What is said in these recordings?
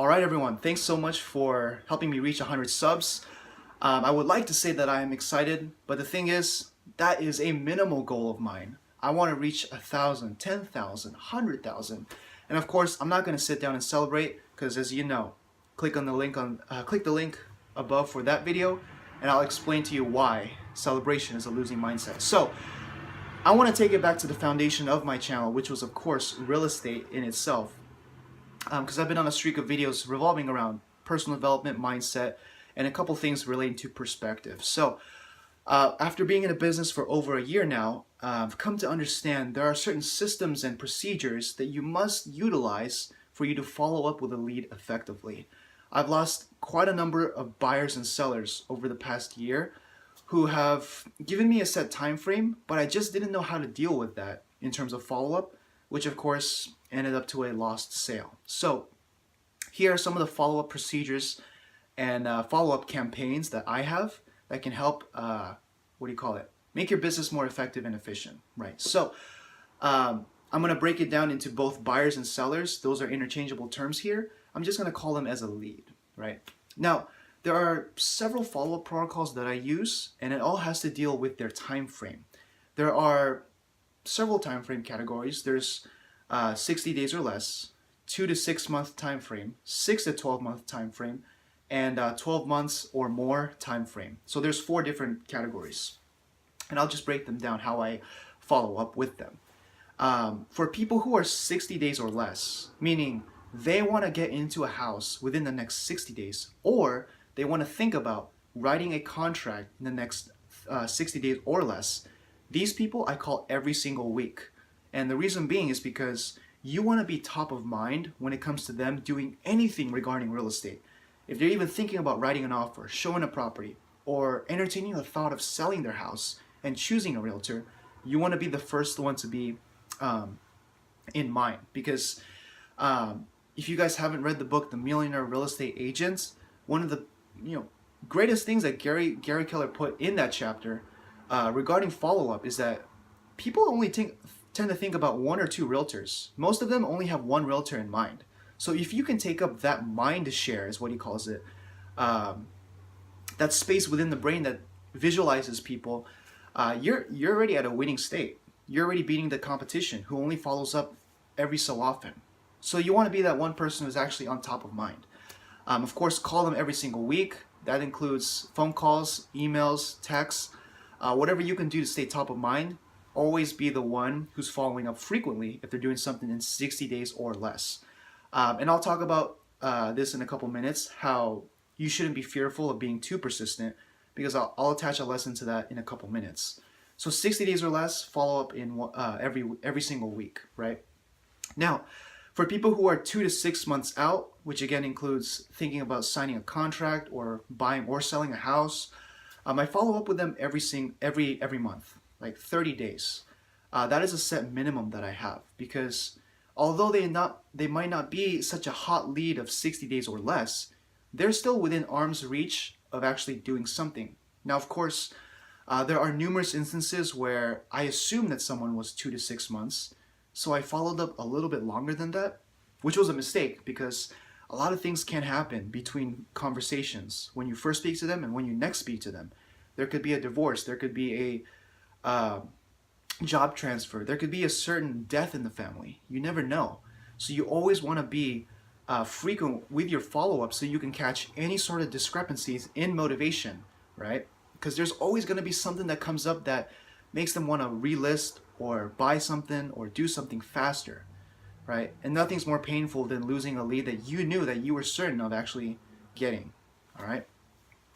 All right, everyone. Thanks so much for helping me reach 100 subs. I would like to say that I am excited, but the thing is, that is a minimal goal of mine. I want to reach 1,000, 10,000, 100,000, and of course, I'm not going to sit down and celebrate because, as you know, click the link above for that video, and I'll explain to you why celebration is a losing mindset. So, I want to take it back to the foundation of my channel, which was, of course, real estate in itself. Because I've been on a streak of videos revolving around personal development, mindset, and a couple things relating to perspective. So after being in a business for over a year now, I've come to understand there are certain systems and procedures that you must utilize for you to follow up with a lead effectively. I've lost quite a number of buyers and sellers over the past year who have given me a set time frame, but I just didn't know how to deal with that in terms of follow-up, which of course ended up to a lost sale. So here are some of the follow-up procedures and follow-up campaigns that I have that can help, make your business more effective and efficient, right? So I'm gonna break it down into both buyers and sellers. Those are interchangeable terms here. I'm just gonna call them as a lead, right? Now, there are several follow-up protocols that I use, and it all has to deal with their time frame. There are several time frame categories. There's 60 days or less, 2 to 6 month time frame, 6 to 12 month time frame, and 12 months or more time frame. So there's 4 different categories, and I'll just break them down how I follow up with them. For people who are 60 days or less, meaning they want to get into a house within the next 60 days, or they want to think about writing a contract in the next 60 days or less, these people I call every single week. And the reason being is because you want to be top of mind when it comes to them doing anything regarding real estate. If they're even thinking about writing an offer, showing a property, or entertaining the thought of selling their house and choosing a realtor, you want to be the first one to be in mind. Because if you guys haven't read the book, The Millionaire Real Estate Agent, one of the greatest things that Gary Keller put in that chapter regarding follow-up is that people only tend to think about 1 or 2 realtors. Most of them only have 1 realtor in mind. So if you can take up that mind share, is what he calls it, that space within the brain that visualizes people, you're already at a winning state. You're already beating the competition who only follows up every so often. So you want to be that one person who's actually on top of mind. Of course, call them every single week. That includes phone calls, emails, texts, whatever you can do to stay top of mind. Always be the one who's following up frequently if they're doing something in 60 days or less. And I'll talk about this in a couple minutes, how you shouldn't be fearful of being too persistent, because I'll attach a lesson to that in a couple minutes. So 60 days or less, follow up in every single week, right? Now, for people who are 2 to 6 months out, which again includes thinking about signing a contract or buying or selling a house, I follow up with them every month, like 30 days. That is a set minimum that I have, because although they might not be such a hot lead of 60 days or less, they're still within arm's reach of actually doing something. Now, of course, there are numerous instances where I assumed that someone was 2 to 6 months, so I followed up a little bit longer than that, which was a mistake, because a lot of things can happen between conversations when you first speak to them and when you next speak to them. There could be a divorce, there could be a job transfer, there could be a certain death in the family. You never know. So you always want to be frequent with your follow-up so you can catch any sort of discrepancies in motivation, right? Because there's always going to be something that comes up that makes them want to relist or buy something or do something faster, right? And nothing's more painful than losing a lead that you knew that you were certain of actually getting, all right?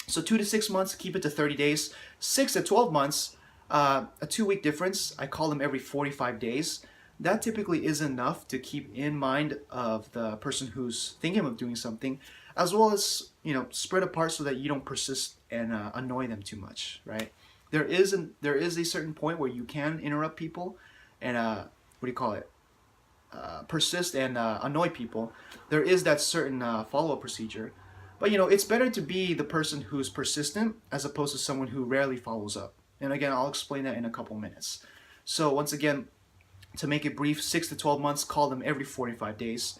So 2 to 6 months, keep it to 30 days. 6 to 12 months, a 2-week difference. I call them every 45 days. That typically is enough to keep in mind of the person who's thinking of doing something, as well as spread apart so that you don't persist and annoy them too much, right? There is a certain point where you can interrupt people and persist and annoy people. There is that certain follow-up procedure, but it's better to be the person who's persistent as opposed to someone who rarely follows up. And again, I'll explain that in a couple minutes. So once again, to make it brief, 6 to 12 months, call them every 45 days.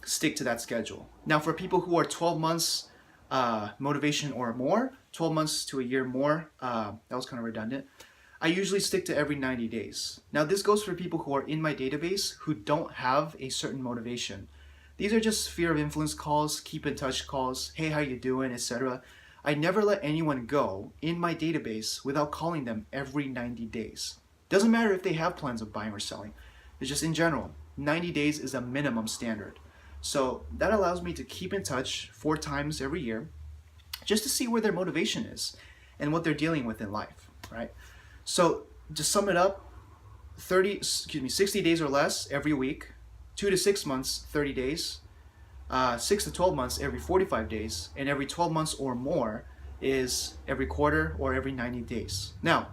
stick to that schedule. Now, for people who are 12 months motivation or more, 12 months to a year more, that was kind of redundant. I usually stick to every 90 days. Now, this goes for people who are in my database who don't have a certain motivation. These are just sphere of influence calls, keep in touch calls, hey, how you doing, etc. I never let anyone go in my database without calling them every 90 days. Doesn't matter if they have plans of buying or selling. It's just in general, 90 days is a minimum standard. So that allows me to keep in touch 4 times every year just to see where their motivation is and what they're dealing with in life, right? So to sum it up, 60 days or less every week, 2 to 6 months, 30 days, 6 to 12 months every 45 days, and every 12 months or more is every quarter or every 90 days. Now,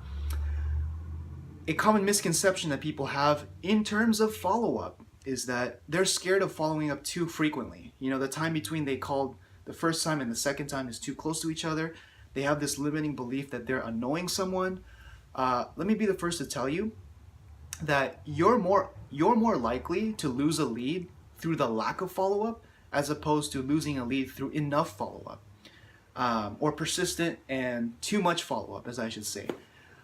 a common misconception that people have in terms of follow-up is that they're scared of following up too frequently. You know, the time between they called the first time and the second time is too close to each other. They have this limiting belief that they're annoying someone. Let me be the first to tell you that you're more likely to lose a lead through the lack of follow-up as opposed to losing a lead through enough follow-up, or persistent and too much follow-up, as I should say.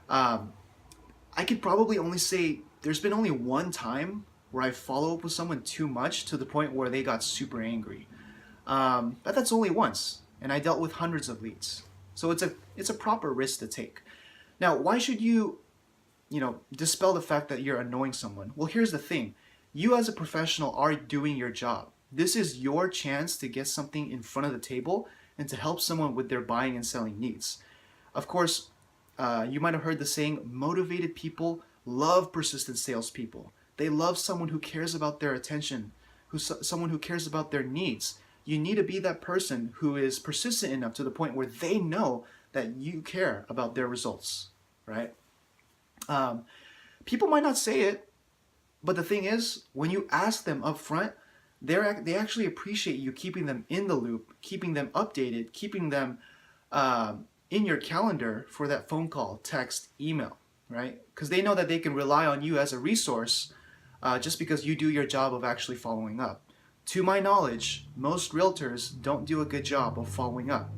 I could probably only say there's been only one time where I follow up with someone too much to the point where they got super angry. But that's only once, and I dealt with hundreds of leads. So it's a proper risk to take. Now, why should you dispel the fact that you're annoying someone? Well, here's the thing. You as a professional are doing your job. This is your chance to get something in front of the table and to help someone with their buying and selling needs. Of course, you might have heard the saying, motivated people love persistent salespeople. They love someone who cares about their attention, someone who cares about their needs. You need to be that person who is persistent enough to the point where they know that you care about their results, right? People might not say it, but the thing is, when you ask them up front, they actually appreciate you keeping them in the loop, keeping them updated, keeping them in your calendar for that phone call, text, email, right? Because they know that they can rely on you as a resource just because you do your job of actually following up. To my knowledge, most realtors don't do a good job of following up.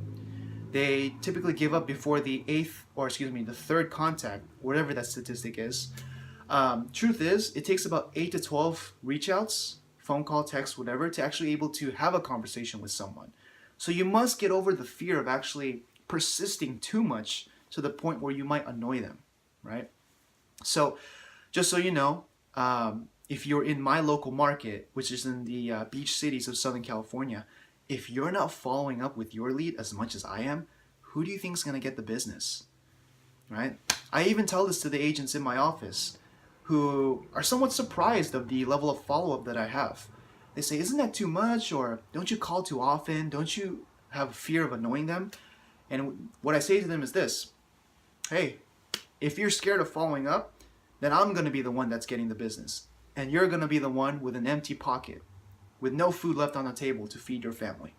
They typically give up before the third contact, whatever that statistic is. Truth is, it takes about 8 to 12 reach outs, phone call, text, whatever, to actually able to have a conversation with someone. So you must get over the fear of actually persisting too much to the point where you might annoy them, right? So just so you know, if you're in my local market, which is in the beach cities of Southern California, if you're not following up with your lead as much as I am, who do you think is going to get the business, right? I even tell this to the agents in my office who are somewhat surprised of the level of follow-up that I have. They say, isn't that too much? Or don't you call too often? Don't you have fear of annoying them? And what I say to them is this: hey, if you're scared of following up, then I'm going to be the one that's getting the business. And you're going to be the one with an empty pocket, with no food left on the table to feed your family.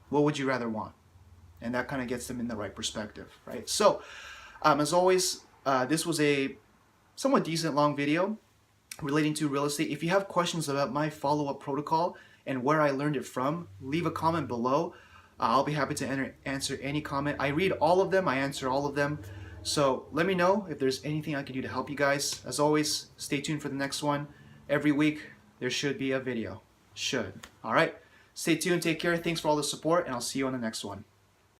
What would you rather want? And that kind of gets them in the right perspective, right? So, as always, this was a somewhat decent long video relating to real estate. If you have questions about my follow-up protocol and where I learned it from, leave a comment below. I'll be happy to answer any comment. I read all of them. I answer all of them. So let me know if there's anything I can do to help you guys. As always, stay tuned for the next one. Every week, there should be a video. Should. All right. Stay tuned. Take care. Thanks for all the support, and I'll see you on the next one.